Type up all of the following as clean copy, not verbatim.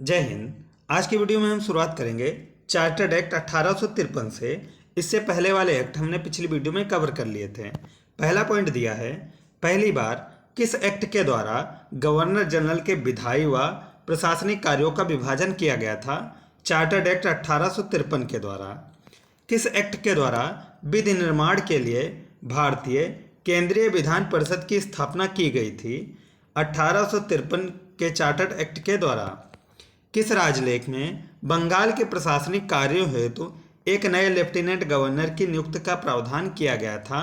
जय हिंद। आज की वीडियो में हम शुरुआत करेंगे चार्टर्ड एक्ट 1853 से। इससे पहले वाले एक्ट हमने पिछली वीडियो में कवर कर लिए थे। पहला पॉइंट दिया है, पहली बार किस एक्ट के द्वारा गवर्नर जनरल के विधायी व प्रशासनिक कार्यों का विभाजन किया गया था। चार्टर्ड एक्ट 1853 के द्वारा। किस एक्ट के द्वारा विधि निर्माण के लिए भारतीय केंद्रीय विधान परिषद की स्थापना की गई थी। 1853 के चार्टर्ड एक्ट के द्वारा। किस राजलेख में बंगाल के प्रशासनिक कार्यों हेतु एक नए लेफ्टिनेंट गवर्नर की नियुक्ति का प्रावधान किया गया था।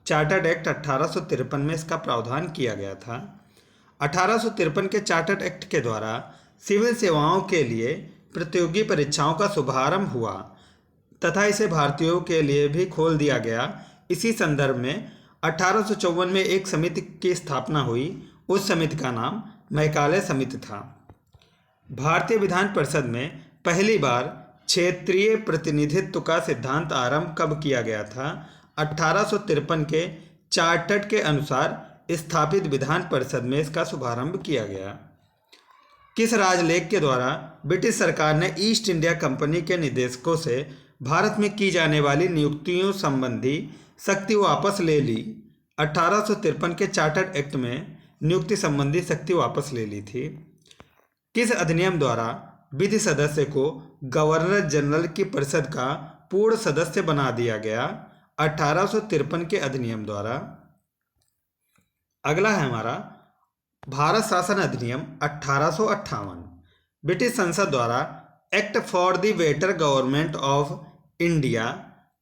चार्टर्ड एक्ट 1853 में इसका प्रावधान किया गया था। 1853 के चार्टर्ड एक्ट के द्वारा सिविल सेवाओं के लिए प्रतियोगी परीक्षाओं का शुभारंभ हुआ तथा इसे भारतीयों के लिए भी खोल दिया गया। इसी संदर्भ में 1854 में एक समिति की स्थापना हुई। उस समिति का नाम मैकाले समिति था। भारतीय विधान परिषद में पहली बार क्षेत्रीय प्रतिनिधित्व का सिद्धांत आरंभ कब किया गया था। 1853 के चार्टर्ड के अनुसार स्थापित विधान परिषद में इसका शुभारंभ किया गया। किस राजलेख के द्वारा ब्रिटिश सरकार ने ईस्ट इंडिया कंपनी के निदेशकों से भारत में की जाने वाली नियुक्तियों संबंधी सख्ती वापस ले ली। 1853 के चार्टर्ड एक्ट में नियुक्ति संबंधी सख्ती वापस ले ली थी। किस अधिनियम द्वारा विधि सदस्य को गवर्नर जनरल की परिषद का पूर्ण सदस्य बना दिया गया। 1853 के अधिनियम द्वारा। अगला है हमारा भारत शासन अधिनियम 1858। ब्रिटिश संसद द्वारा act for the better government of India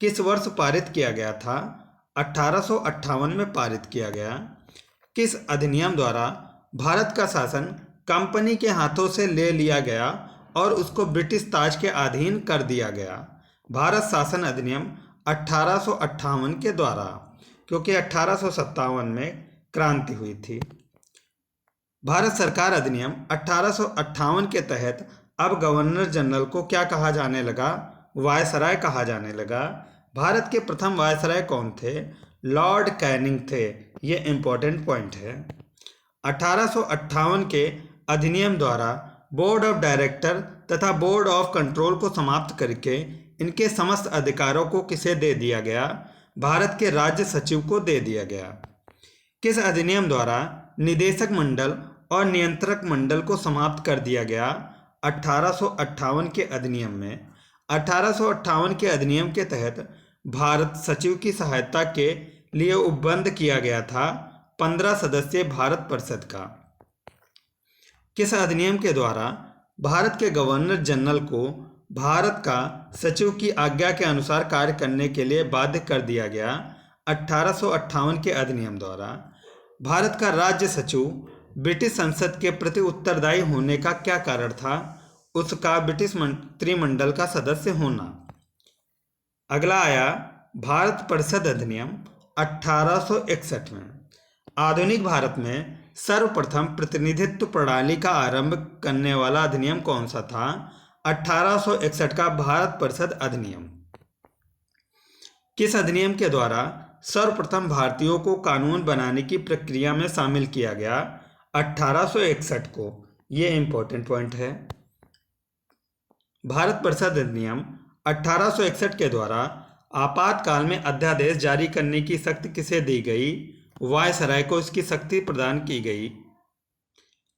किस वर्ष पारित किया गया था। 1858 में पारित किया गया। किस अधिनियम द्वारा भारत का शासन कंपनी के हाथों से ले लिया गया और उसको ब्रिटिश ताज के अधीन कर दिया गया। भारत शासन अधिनियम 1858 के द्वारा, क्योंकि 1857 में क्रांति हुई थी। भारत सरकार अधिनियम 1858 के तहत अब गवर्नर जनरल को क्या कहा जाने लगा? वायसराय कहा जाने लगा। भारत के प्रथम वायसराय कौन थे? लॉर्ड कैनिंग थे। ये इंपॉर्टेंट पॉइंट है। 1858 के अधिनियम द्वारा बोर्ड ऑफ डायरेक्टर तथा बोर्ड ऑफ कंट्रोल को समाप्त करके इनके समस्त अधिकारों को किसे दे दिया गया? भारत के राज्य सचिव को दे दिया गया। किस अधिनियम द्वारा निदेशक मंडल और नियंत्रक मंडल को समाप्त कर दिया गया? 1858 के अधिनियम में। 1858 के अधिनियम के तहत भारत सचिव की सहायता के लिए उपबंध किया गया था 15 सदस्यीय भारत परिषद का। किस अधिनियम के द्वारा भारत के गवर्नर जनरल को भारत का सचिव की आज्ञा के अनुसार कार्य करने के लिए बाध्य कर दिया गया? 1858 के अधिनियम द्वारा। भारत का राज्य सचिव ब्रिटिश संसद के प्रति उत्तरदायी होने का क्या कारण था? उसका ब्रिटिश मंत्रिमंडल का सदस्य होना। अगला आया भारत परिषद अधिनियम 1861 में। आधुनिक भारत में सर्वप्रथम प्रतिनिधित्व प्रणाली का आरंभ करने वाला अधिनियम कौन सा था? 1861 का भारत परिषद अधिनियम। किस अधिनियम के द्वारा सर्वप्रथम भारतीयों को कानून बनाने की प्रक्रिया में शामिल किया गया? 1861 को। ये इंपॉर्टेंट पॉइंट है। भारत परिषद अधिनियम 1861 के द्वारा आपातकाल में अध्यादेश जारी करने की शक्ति किसे दी गई? वायसराय को इसकी शक्ति प्रदान की गई।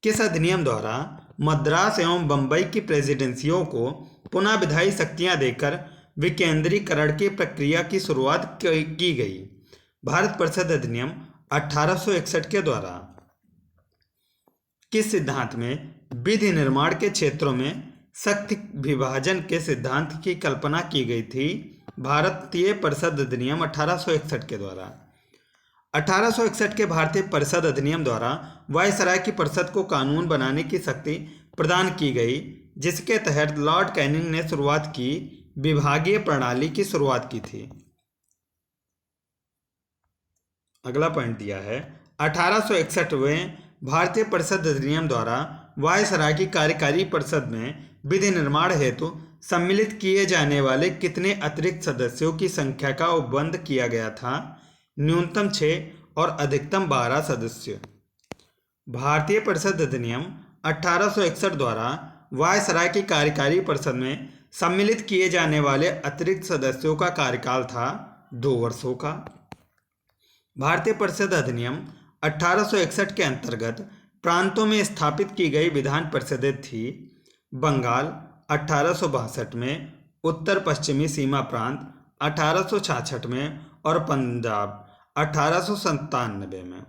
किस अधिनियम द्वारा मद्रास एवं बंबई की प्रेसिडेंसियों को पुनः विधायी शक्तियां देकर विकेंद्रीकरण की प्रक्रिया की शुरुआत की गई? भारत परिषद अधिनियम 1861 के द्वारा। किस सिद्धांत में विधि निर्माण के क्षेत्रों में शक्ति विभाजन के सिद्धांत की कल्पना की गई थी? भारतीय परिषद अधिनियम 1861 के द्वारा। 1861 के भारतीय परिषद अधिनियम द्वारा वायसराय की परिषद को कानून बनाने की शक्ति प्रदान की गई, जिसके तहत लॉर्ड कैनिंग ने शुरुआत की विभागीय प्रणाली की शुरुआत की थी। अगला पॉइंट दिया है 1861 में भारतीय परिषद अधिनियम द्वारा वायसराय की कार्यकारी परिषद में विधि निर्माण हेतु सम्मिलित किए जाने वाले कितने अतिरिक्त सदस्यों की संख्या का उपबंध किया गया था? न्यूनतम 6 और अधिकतम 12 सदस्य। भारतीय परिषद अधिनियम 1861 द्वारा वायसराय की कार्यकारी परिषद में सम्मिलित किए जाने वाले अतिरिक्त सदस्यों का कार्यकाल था 2 वर्षों का। भारतीय परिषद अधिनियम 1861 के अंतर्गत प्रांतों में स्थापित की गई विधान परिषदें थी बंगाल 1862 में, उत्तर पश्चिमी सीमा प्रांत 1866 में और पंजाब 1897 में।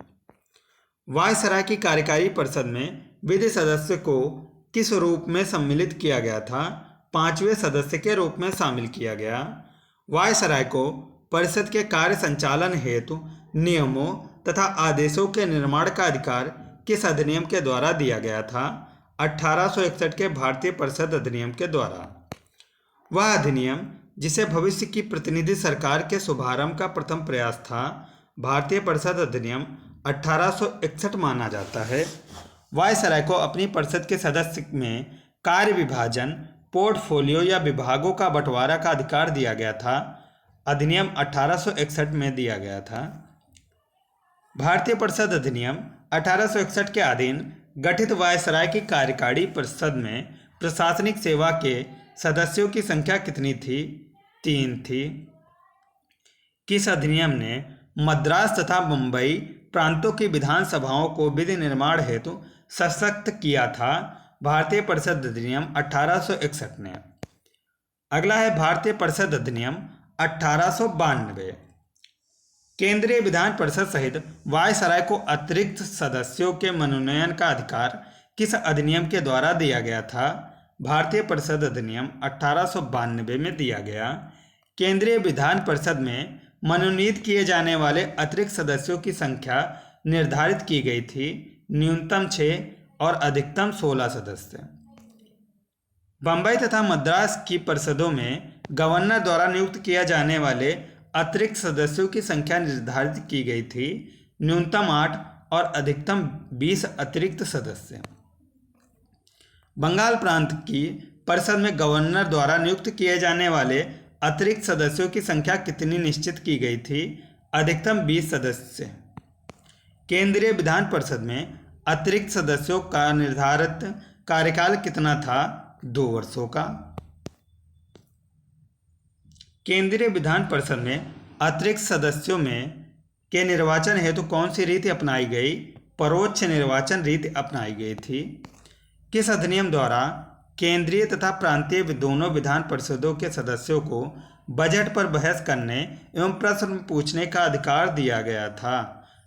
वायसराय की कार्यकारी परिषद में विधि सदस्य को किस रूप में सम्मिलित किया गया था? 5वें सदस्य के रूप में शामिल किया गया। वायसराय को परिषद के कार्य संचालन हेतु नियमों तथा आदेशों के निर्माण का अधिकार किस अधिनियम के द्वारा दिया गया था? 1861 के भारतीय परिषद अधिनियम के द्वारा। वह अधिनियम जिसे भविष्य की प्रतिनिधि सरकार के शुभारंभ का प्रथम प्रयास था, भारतीय परिषद अधिनियम 1861 माना जाता है। वायसराय को अपनी परिषद के सदस्य में कार्य विभाजन, पोर्टफोलियो या विभागों का बंटवारा का अधिकार दिया गया था। अधिनियम 1861 में दिया गया था। भारतीय परिषद अधिनियम 1861 के अधीन गठित वायसराय की कार्यकारी परिषद में प्रशासनिक सेवा के सदस्यों की संख्या कितनी थी? 3 थी। किस अधिनियम ने मद्रास तथा मुंबई प्रांतों की विधानसभाओं को विधि निर्माण हेतु सशक्त किया था? भारतीय परिषद अधिनियम 1861 ने। अगला है भारतीय परिषद अधिनियम 1892। केंद्रीय विधान परिषद सहित वायसराय को अतिरिक्त सदस्यों के मनोनयन का अधिकार किस अधिनियम के द्वारा दिया गया था? भारतीय परिषद अधिनियम 1892 में दिया गया। केंद्रीय विधान परिषद में मनोनीत किए जाने वाले अतिरिक्त सदस्यों की संख्या निर्धारित की गई थी, न्यूनतम 6 और अधिकतम 16 सदस्य। बम्बई तथा मद्रास की परिषदों में गवर्नर द्वारा नियुक्त किया जाने वाले अतिरिक्त सदस्यों की संख्या निर्धारित की गई थी, न्यूनतम 8 और अधिकतम 20 अतिरिक्त सदस्य। बंगाल प्रांत की परिषद में गवर्नर द्वारा नियुक्त किए जाने वाले अतिरिक्त सदस्यों की संख्या कितनी निश्चित की गई थी? अधिकतम 20 सदस्य। केंद्रीय विधान परिषद में अतिरिक्त सदस्यों का निर्धारित कार्यकाल कितना था? 2 वर्षों का। केंद्रीय विधान परिषद में अतिरिक्त सदस्यों में के निर्वाचन हेतु कौन सी रीति अपनाई गई? परोक्ष निर्वाचन रीति अपनाई गई थी। किस अधिनियम द्वारा केंद्रीय तथा प्रांतीय दोनों विधान परिषदों के सदस्यों को बजट पर बहस करने एवं प्रश्न पूछने का अधिकार दिया गया था?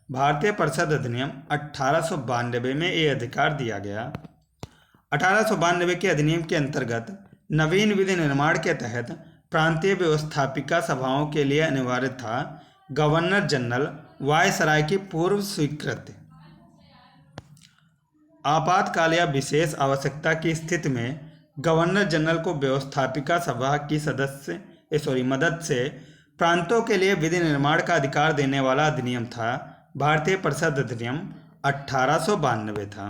भारतीय परिषद अधिनियम 1892 में ये अधिकार दिया गया। 1892 के अधिनियम के अंतर्गत नवीन विधि निर्माण के तहत प्रांतीय व्यवस्थापिका सभाओं के लिए अनिवार्य था गवर्नर जनरल वायसराय की पूर्व स्वीकृति। आपातकाल या विशेष आवश्यकता की स्थिति में गवर्नर जनरल को व्यवस्थापिका सभा की मदद से प्रांतों के लिए विधि निर्माण का अधिकार देने वाला अधिनियम था। भारतीय परिषद अधिनियम 1892 था।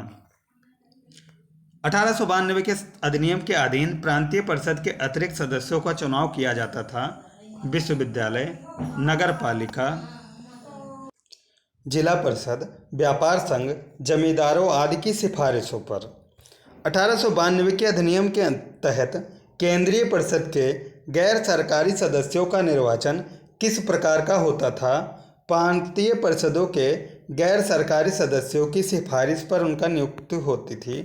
1892 के अधिनियम के अधीन प्रांतीय परिषद के अतिरिक्त सदस्यों का चुनाव किया जाता था विश्वविद्यालय, नगर पालिका, जिला परिषद, व्यापार संघ, जमींदारों आदि की सिफारिशों पर। 1892 के अधिनियम के तहत केंद्रीय परिषद के गैर सरकारी सदस्यों का निर्वाचन किस प्रकार का होता था? प्रांतीय परिषदों के गैर सरकारी सदस्यों की सिफारिश पर उनका नियुक्ति होती थी।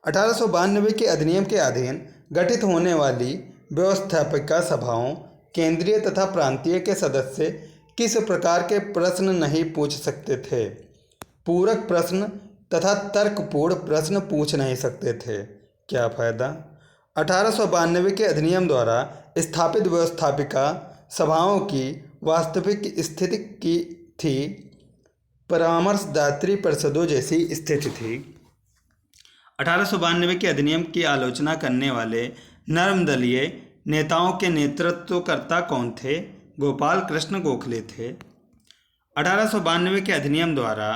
1892 के अधिनियम के अधीन गठित होने वाली व्यवस्थापिका सभाओं केंद्रीय तथा प्रांतीय के सदस्य किस प्रकार के प्रश्न नहीं पूछ सकते थे? पूरक प्रश्न तथा तर्कपूर्ण प्रश्न पूछ नहीं सकते थे। क्या फायदा? 1892 के अधिनियम द्वारा स्थापित व्यवस्थापिका सभाओं की वास्तविक स्थिति की थी परामर्शदात्री परिषदों जैसी स्थिति थी। 1892 के अधिनियम की आलोचना करने वाले नर्मदलीय नेताओं के नेतृत्वकर्ता कौन थे? गोपाल कृष्ण गोखले थे। 1892 के अधिनियम द्वारा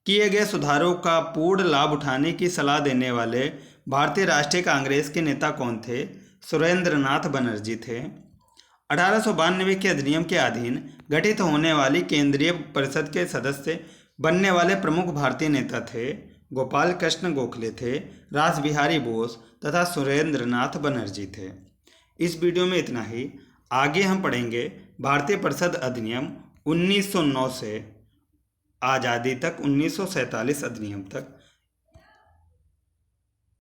किए गए सुधारों का पूर्ण लाभ उठाने की सलाह देने वाले भारतीय राष्ट्रीय कांग्रेस के नेता कौन थे? सुरेंद्रनाथ बनर्जी थे। 1892 के अधिनियम के अधीन गठित होने वाली केंद्रीय परिषद के सदस्य बनने वाले प्रमुख भारतीय नेता थे गोपाल कृष्ण गोखले थे, रास बिहारी बोस तथा सुरेंद्र नाथ बनर्जी थे। इस वीडियो में इतना ही। आगे हम पढ़ेंगे भारतीय परिषद अधिनियम 1909 से आज़ादी तक, 1947 अधिनियम तक।